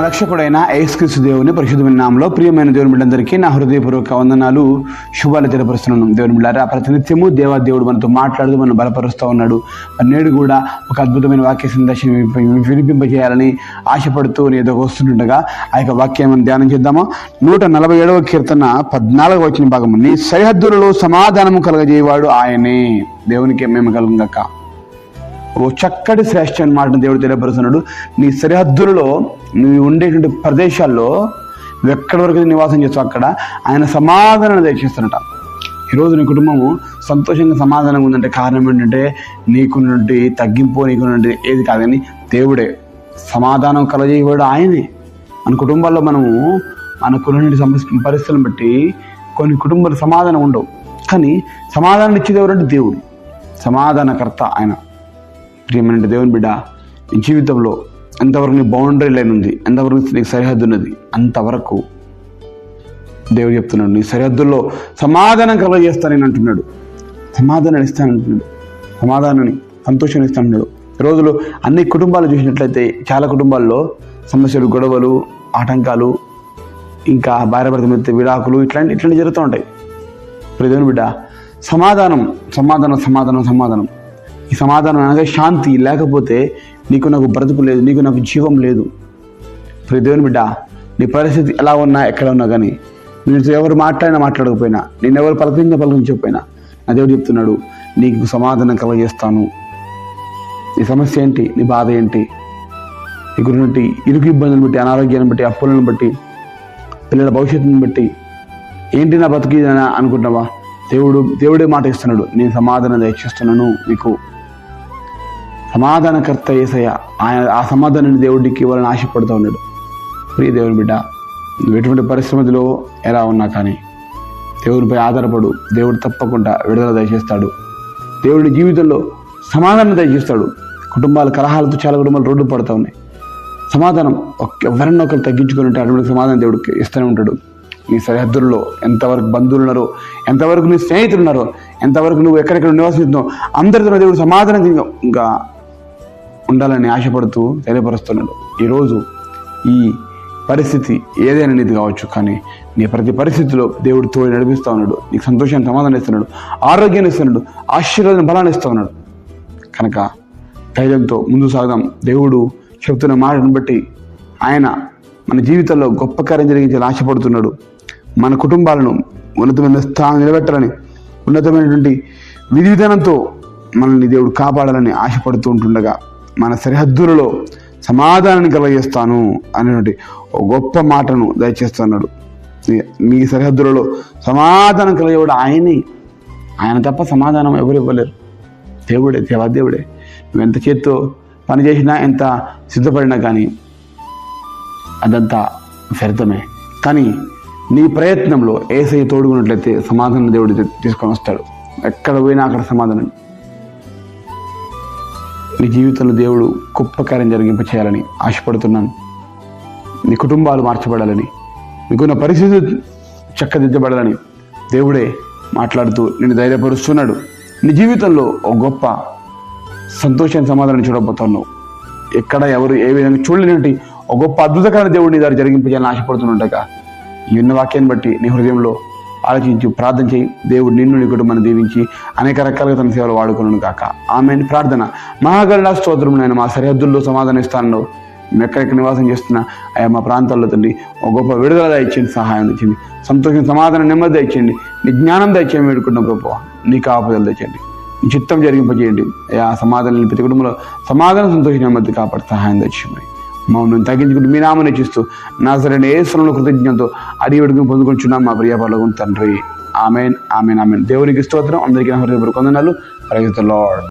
రక్షకుడైన యేసుక్రీస్తు దేవుని పరిశుద్ధమైన నామములో ప్రియమైన దేవుని బిడ్డలందరికీ నా హృదయపూర్వక వందనాలు, శుభాలు తెలియపరుస్తున్నాను. దేవుని బిడ్డలారా, ప్రతినిత్యము దేవుడు మనతో మాట్లాడుతూ మనం బలపరుస్తూ ఉన్నాడు. నేడు కూడా ఒక అద్భుతమైన వాక్య సందేశం వినిపింపజేయాలని ఆశపడుతూ నేను వస్తుండగా ఆ యొక్క వాక్యం మనం ధ్యానం చేద్దామా. 147వ కీర్తన 14వ వచన భాగము, నీ సరిహద్దులలో సమాధానము కలగజేయవాడు ఆయనే, దేవునికి మేము కలుగుగాక. ఓ చక్కటి శ్రేష్ఠమైన మాటను దేవుడు తెలియపరుస్తున్నాడు. నీ సరిహద్దులలో నువ్వు ఉండేటువంటి ప్రదేశాల్లో ఎక్కడి వరకు నివాసం చేస్తావు అక్కడ ఆయన సమాధానం దయచేస్తున్నట. ఈరోజు నీ కుటుంబము సంతోషంగా సమాధానంగా ఉందంటే కారణం ఏంటంటే నీకున్నటువంటి తగ్గింపు, నీకున్నటువంటి ఏది కాదని దేవుడే సమాధానం కలగజేయవాడు ఆయనే. మన కుటుంబాల్లో మనకున్నటువంటి పరిస్థితులను బట్టి కొన్ని కుటుంబాలు సమాధానం ఉండవు, కానీ సమాధానం ఇచ్చేది ఎవరంటే దేవుడు, సమాధానకర్త ఆయన. ప్రియమైన దేవుని బిడ్డ, నీ జీవితంలో ఎంతవరకు నీ బౌండరీ లైన్ ఉంది, ఎంతవరకు నీకు సరిహద్దు ఉన్నది, అంతవరకు దేవుడు చెప్తున్నాడు నీ సరిహద్దుల్లో సమాధానం కలగజేస్తానని అంటున్నాడు. సమాధానాన్ని ఇస్తానంటున్నాడు, సమాధానాన్ని సంతోషాన్ని ఇస్తానంటున్నాడు. రోజులు అన్ని కుటుంబాలు చూసినట్లయితే చాలా కుటుంబాల్లో సమస్యలు, గొడవలు, ఆటంకాలు, ఇంకా భార్య భర్త మీద విడాకులు ఇట్లాంటివి జరుగుతూ ఉంటాయి. ఇప్పుడు దేవుని బిడ్డ, సమాధానం సమాధానం సమాధానం సమాధానం ఈ సమాధానం అనగా శాంతి లేకపోతే నీకు నాకు బ్రతుకు లేదు, నీకు నాకు జీవం లేదు. ఇప్పుడు దేవుని బిడ్డ, నీ పరిస్థితి ఎలా ఉన్నా ఎక్కడ ఉన్నా కానీ నీతో ఎవరు మాట్లాడకపోయినా, నేను ఎవరు పలకరించకపోయినా నా దేవుడు చెప్తున్నాడు నీకు సమాధానం కలగజేస్తాను. నీ సమస్య ఏంటి, నీ బాధ ఏంటి, నీకున్నటువంటి ఇరుకు ఇబ్బందులను బట్టి, అనారోగ్యాన్ని బట్టి, అప్పులను బట్టి, పిల్లల భవిష్యత్తుని బట్టి ఏంటి నా బతుకు అనుకుంటున్నావా? దేవుడే మాట ఇస్తున్నాడు, నేను సమాధానం దయచేస్తున్నాను నీకు. సమాధానకర్త యేసయ్య, ఆ సమాధానాన్ని దేవుడికి ఇవ్వాలని ఆశపడుతూ ఉన్నాడు. ప్రియ దేవుని బిడ్డ, నువ్వు ఎటువంటి పరిశ్రమలో ఎలా ఉన్నా కానీ దేవునిపై ఆధారపడు, దేవుడు తప్పకుండా విడుదల దయచేస్తాడు. దేవుడి జీవితంలో సమాధానం దయచేస్తాడు. కుటుంబాల కలహాలతో చాలా కుటుంబాలు రోడ్డు పడుతూ ఉన్నాయి. సమాధానం ఎవరన్నా ఒకరు తగ్గించుకొని ఉంటే అటువంటి సమాధానం దేవుడికి ఇస్తూనే ఉంటాడు. నీ సరిహద్దుల్లో ఎంతవరకు బంధువులు ఉన్నారో, ఎంతవరకు నీ స్నేహితులు ఉన్నారో, ఎంతవరకు నువ్వు ఎక్కడెక్కడ నివసిస్తున్నావు, అందరితో దేవుడు సమాధానంగా ఉండాలని ఆశపడుతూ తెలియపరుస్తున్నాడు. ఈరోజు ఈ పరిస్థితి ఏదైనా నీది కావచ్చు, కానీ నీ ప్రతి పరిస్థితిలో దేవుడు తోడు నడిపిస్తూ ఉన్నాడు. నీకు సంతోషాన్ని సమాధానం ఇస్తున్నాడు, ఆరోగ్యాన్ని ఇస్తున్నాడు, ఆశీర్వాదాన్ని బలాన్ని ఇస్తూ ఉన్నాడు. కనుక ధైర్యంతో ముందు సాగదాం. దేవుడు చెప్తున్న మాటను బట్టి ఆయన మన జీవితంలో గొప్ప కార్యం జరిగించాలని ఆశపడుతున్నాడు. మన కుటుంబాలను ఉన్నతమైన స్థానం నిలబెట్టాలని, ఉన్నతమైనటువంటి విధి విధానంతో మనల్ని దేవుడు కాపాడాలని ఆశపడుతూ ఉంటుండగా మన సరిహద్దులలో సమాధానాన్ని కలగజేస్తాను అనేటువంటి ఒక గొప్ప మాటను దయచేస్తున్నాడు. మీ సరిహద్దులలో సమాధానం కలిగేవాడు ఆయనే. ఆయన తప్ప సమాధానం ఎవరు ఇవ్వలేరు. దేవుడే, దేవాదేవుడే. నువ్వు ఎంత చేత్తో పని చేసినా, ఎంత సిద్ధపడినా కానీ అదంతా వ్యర్థమే. కానీ నీ ప్రయత్నంలో యేసయ్య తోడుకున్నట్లయితే సమాధానం దేవుడు తీసుకొని వస్తాడు. ఎక్కడ పోయినా అక్కడ సమాధానం. నీ జీవితంలో దేవుడు గొప్ప కార్యం జరిగింప చేయాలని ఆశపడుతున్నాను. నీ కుటుంబాలు మార్చబడాలని, నీకున్న పరిస్థితి చక్కదిద్దబడాలని దేవుడే మాట్లాడుతూ నిన్ను ధైర్యపరుస్తున్నాడు. నీ జీవితంలో ఒక గొప్ప సంతోషాన్ని, సమాధానం చూడబోతున్నావు. ఎక్కడ ఎవరు ఏ విధంగా చూడలేనటువంటి ఒక గొప్ప అద్భుతకరమైన దేవుడు నీ దారి జరిగింపజేయాలని ఆశపడుతున్నట్టుగా ఈ ఉన్న వాక్యాన్ని బట్టి నీ హృదయంలో ఆలోచించి ప్రార్థన చేయి. దేవుడు నిన్ను, నీ కుటుంబాన్ని దీవించి అనేక రకాలుగా తన సేవలు వాడుకున్నాను కాక. ఆమెన్. ప్రార్థన. మహాగరుడా స్తోత్రం నాయన, మా సరిహద్దుల్లో సమాధానం ఇస్తాను. మేము ఎక్కడెక్కడ నివాసం చేస్తున్నా ఆయా మా ప్రాంతాల్లో తండ్రి ఒక గొప్ప విడుదల దయచేయండి, సహాయం తెచ్చింది, సంతోషం, సమాధానం, నెమ్మది దయచేయండి, నీ జ్ఞానం దయచేయండి. వేడుకుంటున్నాం గొప్ప, నీ కాపుదలు తెచ్చండి, నీ చిత్తం జరిగింపజేయండి. ఆ సమాధానం ప్రతి కుటుంబంలో సమాధానం, సంతోషం, నెమ్మది కాపాడు, సహాయం తెచ్చేయండి. మమ్మల్ని తగ్గించుకుంటూ మీ నామని ఇచ్చిస్తూ నాజరేయుడైన యేసునామములో కృతజ్ఞతతో అడిగి వేడుకొని పొందుకుంటున్నాం మా ప్రియ పరలోకపు తండ్రి. Amen, amen, amen. దేవునికి స్తోత్రం. అందరికీ హృదయపూర్వక వందనాలు. Praise the lord.